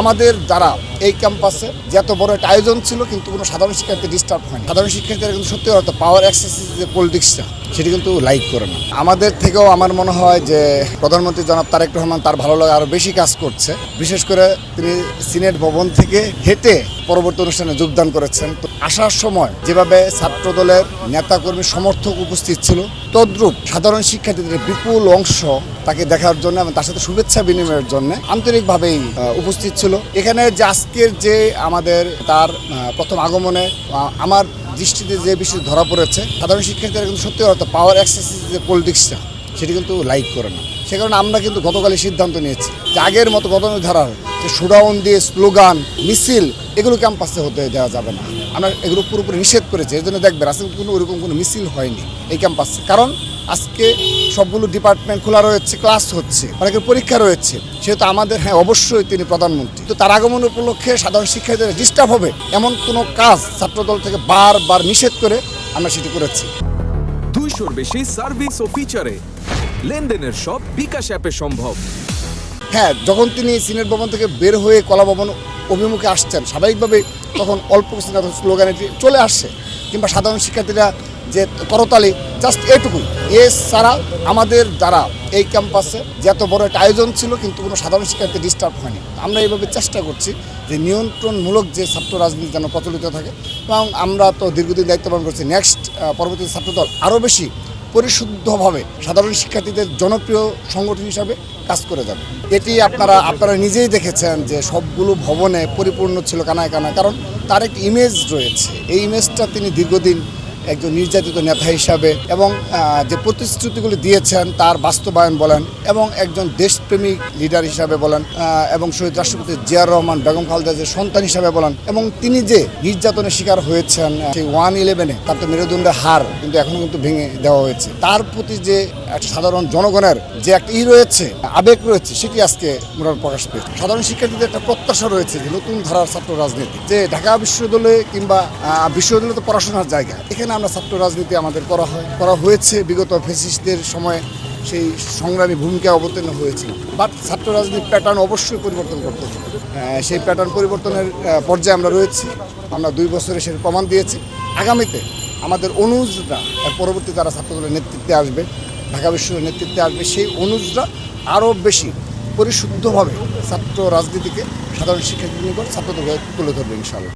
আমাদের দ্বারা এই ক্যাম্পাসে যে এত বড় একটা আয়োজন ছিল কিন্তু কোনো সাধারণ শিক্ষার্থী ডিস্টার্ব হয়নি। সাধারণ শিক্ষার্থীরা কিন্তু সত্যি অর্থ পাওয়ার অ্যাক্সেস যে পলিটিক্সটা সেটি কিন্তু লাইক করে না। আমাদের থেকেও আমার মনে হয় যে প্রধানমন্ত্রী জনাব তারেক রহমান তার ভালো লাগা আরও বেশি কাজ করছে। বিশেষ করে তিনি সিনেট ভবন থেকে হেঁটে পরবর্তী অনুষ্ঠানে যোগদান করেছেন। তো আসার সময় যেভাবে ছাত্রদলের নেতাকর্মী সমর্থক উপস্থিত ছিল, তদ্রূপ সাধারণ শিক্ষার্থীদের বিপুল অংশ তাকে দেখার জন্য এবং তার সাথে শুভেচ্ছা বিনিময়ের জন্য আন্তরিকভাবেই উপস্থিত ছিল। এখানে যে আজকের যে আমাদের তার প্রথম আগমনে আমার দৃষ্টিতে যে বিষয় ধরা পড়েছে, সাধারণ শিক্ষার্থীরা কিন্তু সত্যি অর্থ পাওয়ার অ্যাক্সেস যে পলিটিক্সটা সেটি কিন্তু লাইক করে না। সে কারণে আমরা কিন্তু গতকালই সিদ্ধান্ত নিয়েছি যে আগের মতো গণধারার যে শোডাউন দিয়ে স্লোগান মিছিল এগুলো ক্যাম্পাসে হতে দেওয়া যাবে না। আমরা এগুলো পুরোপুরি নিষেধ করেছি। এর জন্য দেখবেন আজকে কোনো ওরকম কোনো মিছিল হয়নি এই ক্যাম্পাসে, কারণ আজকে সবগুলো ডিপার্টমেন্ট খোলা রয়েছে, ক্লাস হচ্ছে, অনেকের পরীক্ষা রয়েছে। সেহেতু আমাদের অবশ্যই তিনি প্রধানমন্ত্রী, তো তার আগমন উপলক্ষে সাধারণ শিক্ষার্থীদের ডিস্টার্ব হবে এমন কোনো কাজ ছাত্রদল থেকে বারবার নিষেধ করে আমরা সেটি করেছি। 200-র বেশি সার্ভিস ও ফিচারে লেনদেনের সব বিকাশ অ্যাপে সম্ভব। যখন তিনি সিনেট ভবন থেকে বের হয়ে কলা ভবন অভিমুখে আসছেন, স্বাভাবিকভাবে তখন অল্প কিছু স্লোগান এটি চলে আসছে, কিংবা সাধারণ শিক্ষার্থীরা যে করতালি, জাস্ট এটুকুই। ছাড়া আমাদের দ্বারা এই ক্যাম্পাসে যে এত বড় একটা আয়োজন ছিল কিন্তু কোনো সাধারণ শিক্ষার্থী ডিস্টার্ব হয়নি। আমরা এইভাবে চেষ্টা করছি যে নিয়ন্ত্রণমূলক যে ছাত্র রাজনীতি যেন প্রচলিত থাকে, এবং আমরা তো দীর্ঘদিন দায়িত্ব পালন করছি। পরবর্তী ছাত্রদল আরও বেশি পরিশুদ্ধভাবে সাধারণ শিক্ষার্থীদের জনপ্রিয় সংগঠন হিসাবে কাজ করে যাবে। এটি আপনারা নিজেই দেখেছেন যে সবগুলো ভবনে পরিপূর্ণ ছিল কানায় কানায়, কারণ তার একটি ইমেজ রয়েছে। এই ইমেজটা তিনি দীর্ঘদিন একজন নির্যাতিত নেতা হিসাবে এবং যে প্রতিশ্রুতিগুলি দিয়েছেন তার বাস্তবায়ন বলেন, এবং একজন দেশপ্রেমিক লিডার হিসাবে বলেন, এবং শহীদ রাষ্ট্রপতি জিয়াউর রহমান বেগম খালেদা যে সন্তান হিসাবে বলেন, এবং তিনি যে নির্যাতনের শিকার হয়েছেন সেই 1/11-এ, তার তো মেরুদণ্ডের হাড় কিন্তু এখনো কিন্তু ভেঙে দেওয়া হয়েছে। তার প্রতি যে সাধারণ জনগণের যে একটা রয়েছে, আবেগ রয়েছে, সেটি আজকে মোটামুটি প্রকাশ পেয়েছে। সাধারণ শিক্ষার্থীদের একটা প্রত্যাশা রয়েছে যে নতুন ধারার ছাত্র রাজনীতি, যে ঢাকা বিশ্ববিদ্যালয়ে কিংবা বিশ্ববিদ্যালয়ে তো পড়াশোনার জায়গা, এখানে আমরা ছাত্র রাজনীতি আমাদের করা হয়েছে। বিগত ফ্যাসিস্টদের সময় সেই সংগ্রামী ভূমিকা অবতীর্ণ হয়েছিল, বাট ছাত্র রাজনীতির প্যাটার্ন অবশ্যই পরিবর্তন করতে হবে। সেই প্যাটার্ন পরিবর্তনের পর্যায়ে আমরা রয়েছি। আমরা 2 বছরে সেটা প্রমাণ দিয়েছি। আগামীতে আমাদের অনুজরা পরবর্তী যারা ছাত্রদলের নেতৃত্বে আসবে, ঢাকা বিশ্ববিদ্যালয়ের নেতৃত্বে আসবে, সেই অনুজরা আরও বেশি পরিশুদ্ধভাবে ছাত্র রাজনীতিকে সাধারণ শিক্ষার্থীদের নিকট ছাত্রদের তুলে ধরবে ইনশাআল্লাহ।